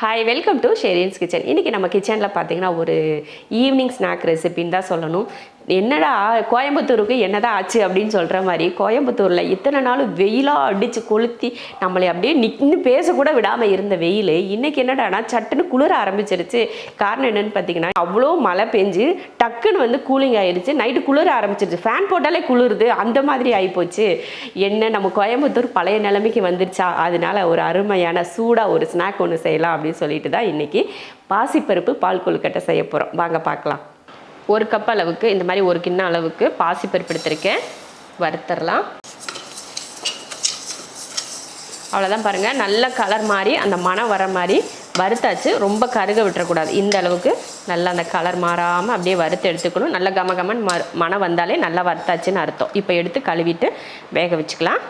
Hi, welcome to Shereen's kitchen. இன்றைக்கி நம்ம கிச்சனில் பார்த்தீங்கன்னா ஒரு ஈவினிங் ஸ்நாக் ரெசிபின்னு தான் சொல்லணும். என்னடா கோயம்புத்தூருக்கு என்னதான் ஆச்சு அப்படின்னு சொல்கிற மாதிரி, கோயம்புத்தூரில் இத்தனை நாள் வெயிலாக அடித்து கொளுத்தி நம்மளை அப்படியே நின்று பேசக்கூட விடாமல் இருந்த வெயில் இன்றைக்கி என்னடானா சட்டுன்னு குளிர ஆரம்பிச்சிருச்சு. காரணம் என்னென்னு பார்த்தீங்கன்னா, அவ்வளோ மழை பெஞ்சு டக்குன்னு வந்து கூலிங் ஆயிடுச்சு. நைட்டு குளிர ஆரம்பிச்சிருச்சு. ஃபேன் போட்டாலே குளிருது, அந்த மாதிரி ஆகிப்போச்சு. என்ன நம்ம கோயம்புத்தூர் பழைய நிலைமைக்கு வந்துருச்சா? அதனால ஒரு அருமையான சூடாக ஒரு ஸ்நாக் ஒன்று செய்யலாம் அப்படின்னு சொல்லிட்டு தான் இன்றைக்கி பாசிப்பருப்பு பால் கொழுக்கட்டை செய்ய போகிறோம். வாங்க பார்க்கலாம். ஒரு கப் அளவுக்கு இந்த மாதிரி ஒரு கிண்ண அளவுக்கு பாசிப்பருப்பு எடுத்திருக்கேன். வறுத்தரலாம். அவ்வளோதான், பாருங்கள், நல்ல கலர் மாதிரி அந்த மணம் வர மாதிரி வறுத்தாச்சு. ரொம்ப கருக விட்டுறக்கூடாது. இந்த அளவுக்கு நல்லா அந்த கலர் மாறாமல் அப்படியே வறுத்து எடுத்துக்கணும். நல்ல கமகமன் மணம் வந்தாலே நல்லா வறுத்தாச்சுன்னு அர்த்தம். இப்போ எடுத்து கழுவிட்டு வேக வச்சுக்கலாம்.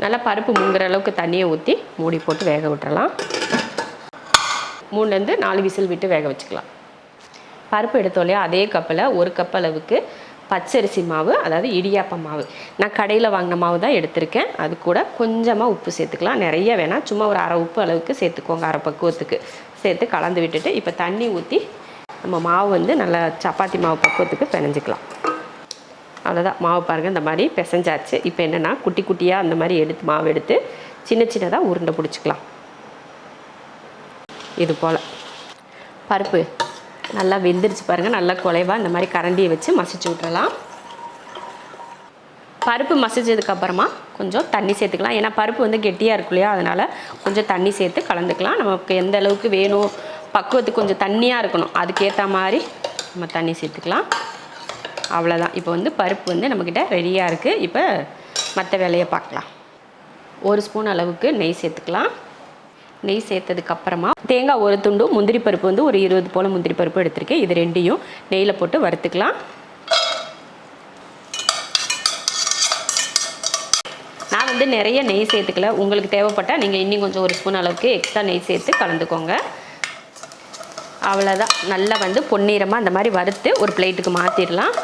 நல்லா பருப்பு முங்குற அளவுக்கு தண்ணியை ஊற்றி மூடி போட்டு வேக விட்டுறலாம். 3 to 4 விசில் விட்டு வேக வச்சுக்கலாம். பருப்பு எடுத்தோலையா அதே கப்பில் ஒரு கப் அளவுக்கு பச்சரிசி மாவு, அதாவது இடியாப்ப மாவு. நான் கடையில் வாங்கின மாவு தான் எடுத்திருக்கேன். அது கூட கொஞ்சமாக உப்பு சேர்த்துக்கலாம். நிறைய வேணாம், சும்மா ஒரு அரை உப்பு அளவுக்கு சேர்த்துக்கோங்க. அரை பக்குவத்துக்கு சேர்த்து கலந்து விட்டுட்டு இப்போ தண்ணி ஊற்றி நம்ம மாவு வந்து நல்லா சப்பாத்தி மாவு பக்குவத்துக்கு பிணைஞ்சிக்கலாம். அவ்வளோதான், மாவு பாருங்கள், இந்த மாதிரி பிசைஞ்சாச்சு. இப்போ என்னென்னா குட்டி குட்டியாக அந்த மாதிரி எடுத்து மாவு எடுத்து சின்ன சின்னதாக உருண்டை பிடிச்சிக்கலாம். இது போல் பருப்பு நல்லா வெந்துருச்சு பாருங்கள். நல்லா குலைவாக இந்த மாதிரி கரண்டியை வச்சு மசிச்சு விட்டுறலாம். பருப்பு மசிச்சதுக்கப்புறமா கொஞ்சம் தண்ணி சேர்த்துக்கலாம். ஏன்னா பருப்பு வந்து கெட்டியாக இருக்கும் இல்லையா, அதனால் கொஞ்சம் தண்ணி சேர்த்து கலந்துக்கலாம். நமக்கு எந்த அளவுக்கு வேணும், பக்குவத்துக்கு கொஞ்சம் தண்ணியாக இருக்கணும், அதுக்கேற்ற மாதிரி நம்ம தண்ணி சேர்த்துக்கலாம். அவ்வளோதான். இப்போ வந்து பருப்பு வந்து நம்மக்கிட்ட ரெடியாக இருக்குது. இப்போ மற்ற வேலையை பார்க்கலாம். 1 ஸ்பூன் அளவுக்கு நெய் சேர்த்துக்கலாம். நெய் சேர்த்ததுக்கப்புறமா தேங்காய் ஒரு துண்டு, முந்திரி பருப்பு வந்து ஒரு 20 போல் முந்திரி பருப்பு எடுத்திருக்கேன். இது ரெண்டையும் நெய்யில் போட்டு வறுத்துக்கலாம். நான் வந்து நிறைய நெய் சேர்த்துக்கல. உங்களுக்கு தேவைப்பட்டால் நீங்கள் இன்னும் கொஞ்சம் 1 ஸ்பூன் அளவுக்கு எக்ஸ்ட்ரா நெய் சேர்த்து கலந்துக்கோங்க. அவ்வளோதான். நல்லா வந்து பொன்னிறமாக அந்த மாதிரி வறுத்து ஒரு பிளேட்டுக்கு மாற்றிடலாம்.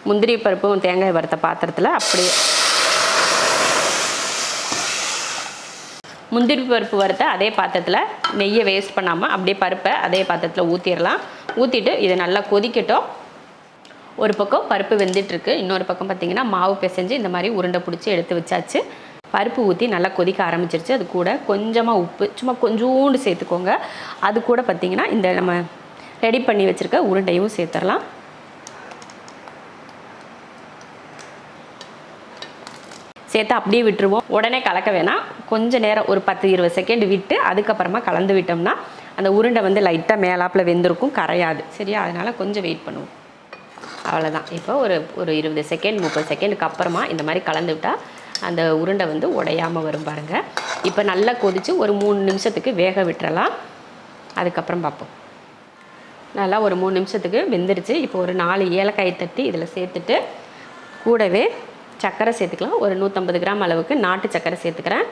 முந்திரி பருப்பும் தேங்காய் வறுத்த பாத்திரத்தில் அப்படியே முந்திரி பருப்பு வறுத்த அதே பாத்திரத்தில் நெய்யை வேஸ்ட் பண்ணாமல் அப்படியே பருப்பை அதே பாத்திரத்தில் ஊற்றிடலாம். ஊற்றிட்டு இதை நல்லா கொதிக்கட்டும். ஒரு பக்கம் பருப்பு வெந்துட்டுருக்கு, இன்னொரு பக்கம் பார்த்திங்கன்னா மாவு பிசைஞ்சு இந்த மாதிரி உருண்டை பிடிச்சி எடுத்து வச்சாச்சு. பருப்பு ஊற்றி நல்லா கொதிக்க ஆரம்பிச்சிருச்சு. அது கூட கொஞ்சமாக உப்பு, சும்மா கொஞ்சோண்டு சேர்த்துக்கோங்க. அது கூட பார்த்திங்கன்னா இந்த நம்ம ரெடி பண்ணி வச்சுருக்க உருண்டையும் சேர்த்துடலாம். சேர்த்து அப்படியே விட்டுருவோம். உடனே கலக்க வேணாம். கொஞ்சம் நேரம் ஒரு 10-20 செகண்ட் விட்டு அதுக்கப்புறமா கலந்து விட்டோம்னா அந்த உருண்டை வந்து லைட்டாக மேலாப்பில் வெந்திருக்கும், கரையாது. சரியா? அதனால் கொஞ்சம் வெயிட் பண்ணுவோம். அவ்வளோதான். இப்போ ஒரு 20 செகண்ட் 30 செகண்டுக்கு அப்புறமா இந்த மாதிரி கலந்து விட்டால் அந்த உருண்டை வந்து உடையாமல் வரும் பாருங்கள். இப்போ நல்லா கொதித்து ஒரு 3 நிமிஷத்துக்கு வேக விட்டுறலாம். அதுக்கப்புறம் பார்ப்போம். நல்லா ஒரு 3 நிமிஷத்துக்கு வெந்துருச்சு. இப்போ ஒரு 4 ஏலக்காய் தட்டி இதில் சேர்த்துட்டு கூடவே சர்க்கரை சேர்த்துக்கலாம். ஒரு 150 கிராம் அளவுக்கு நாட்டு சர்க்கரை சேர்த்துக்கிறேன்.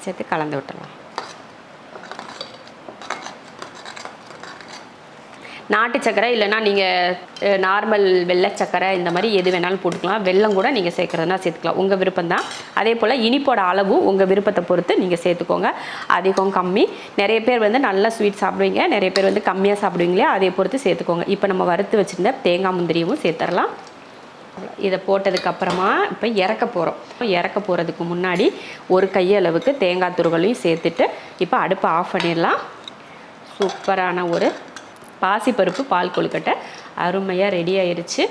சேர்த்து கலந்து விட்டுறலாம். நாட்டு சர்க்கரை இல்லைனா நீங்கள் நார்மல் வெள்ளை சர்க்கரை இந்த மாதிரி எது வேணாலும் போட்டுக்கலாம். வெல்லம் கூட நீங்கள் சேர்க்குறதுனா சேர்த்துக்கலாம், உங்கள் விருப்பம் தான். அதே போல் இனிப்போட அளவும் உங்கள் விருப்பத்தை பொறுத்து நீங்கள் சேர்த்துக்கோங்க. அதிகம் கம்மி, நிறைய பேர் வந்து நல்லா ஸ்வீட் சாப்பிடுவீங்க, நிறைய பேர் வந்து கம்மியாக சாப்பிடுவீங்களே, அதை பொறுத்து சேர்த்துக்கோங்க. இப்போ நம்ம வறுத்து வச்சுருந்த தேங்காய் முந்திரியும் சேர்த்துடலாம். இதை போட்டதுக்கப்புறமா இப்போ இறக்க போகிறோம். இறக்க போகிறதுக்கு முன்னாடி ஒரு கையளவுக்கு தேங்காய் துருவலையும் சேர்த்துட்டு இப்போ அடுப்பை ஆஃப் பண்ணிடலாம். சூப்பரான ஒரு பாசிப்பருப்பு பால் கொழுக்கட்டை அருமையாக ரெடி ஆயிடுச்சு.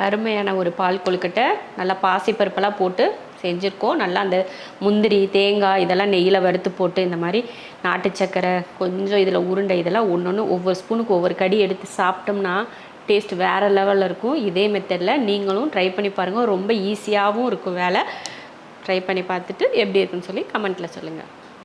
அருமையான ஒரு பால் கொழுக்கட்டை நல்லா பாசிப்பருப்பெல்லாம் போட்டு செஞ்சுருக்கோம். நல்லா அந்த முந்திரி தேங்காய் இதெல்லாம் நெய்யில் வறுத்து போட்டு இந்த மாதிரி நாட்டு சக்கரை கொஞ்சம் இதில் உருண்டை இதெல்லாம் ஒன்று ஒவ்வொரு ஸ்பூனுக்கு ஒவ்வொரு கடி எடுத்து சாப்பிட்டோம்னா டேஸ்ட் வேறு லெவலில் இருக்கும். இதே மெத்தடில் நீங்களும் ட்ரை பண்ணி பாருங்கள். ரொம்ப ஈஸியாகவும் இருக்கும் வேலை. ட்ரை பண்ணி பார்த்துட்டு எப்படி இருக்குன்னு சொல்லி கமெண்ட்டில் சொல்லுங்கள்.